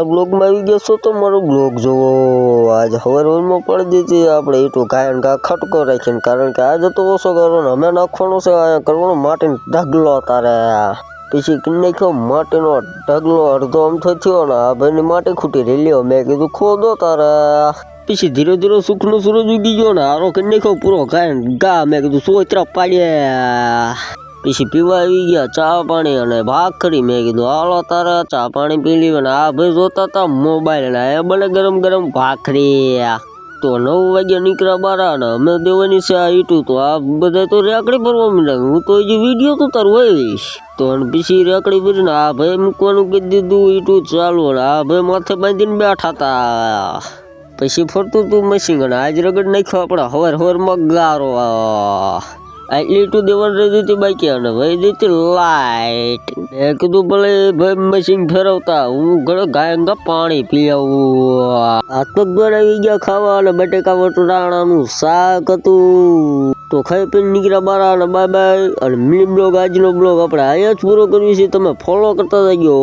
બ્લોગમાં આવી ગયા છો તો મારો બ્લોગ જોવો। આજ સવારમાં પડી દીધી આપણે ઈટું ગાયન ગા ખટકો રાખીને, કારણ કે આજે તો ઓછો કરવાનો અમે નાખવાનો છે કરવાનો માટીનો ઢગલો તારે। પછી કરી નાખ્યો માટીનો ઢગલો અડધો અમથો થયો ને આ ભાઈની માટી ખૂટી રેલ્યો। મેં કીધું ખોદો તારે। પછી ધીરે ધીરે સુખનો સૂરજ ઉગી ગયો ને હારો કરી નાખ્યો પૂરો ગાયન ગા। મેં કીધું સોતરા પાડ્યા। પછી પીવા આવી ગયા ચા પાણી અને ભાખરી। મેં કીધું હાલો તારે ચા પાણી પી લીધું ને આ ભાઈ જોતા હતા મોબાઈલ ને એ બને ગરમ ગરમ ભાખરી। તો 9 વાગ્યા નીકળ્યા બારા ને અમે દેવાની છે આ ઈટું। તો આ બધા તો રેકડી ભરવા માંડ્યા, હું તો હજી વિડીયો તો તાર હોઈશ તો પછી રેકડી ભરીને આ ભાઈ મૂકવાનું કહી દીધું ઈટું ચાલુ ને આ ભાઈ માથે બાંધીને બેઠા હતા। પછી ફરતું તું મશીન અને આજ રગડ નાખ્યો આપણે હવાર ગારો। આટલી ઈટું દેવાની રહી દીધી બાકી અને ભાઈ દીધી લાઈટ। મેં કીધું ભલે ભાઈ મશીન ફેરવતા હું ઘરે ગાય પાણી પી આવું। હાથ પગ બનાવી ગયા ખાવા અને બટેકા વટાણાનું શાક હતું। તો ખાઈ પીને નીકળ્યા બારા અને બાય બાય। અને મિની બ્લોગ આજનો બ્લોગ આપણે અહીંયા જ પૂરો કરવી છે, તમે ફોલો કરતા જજો।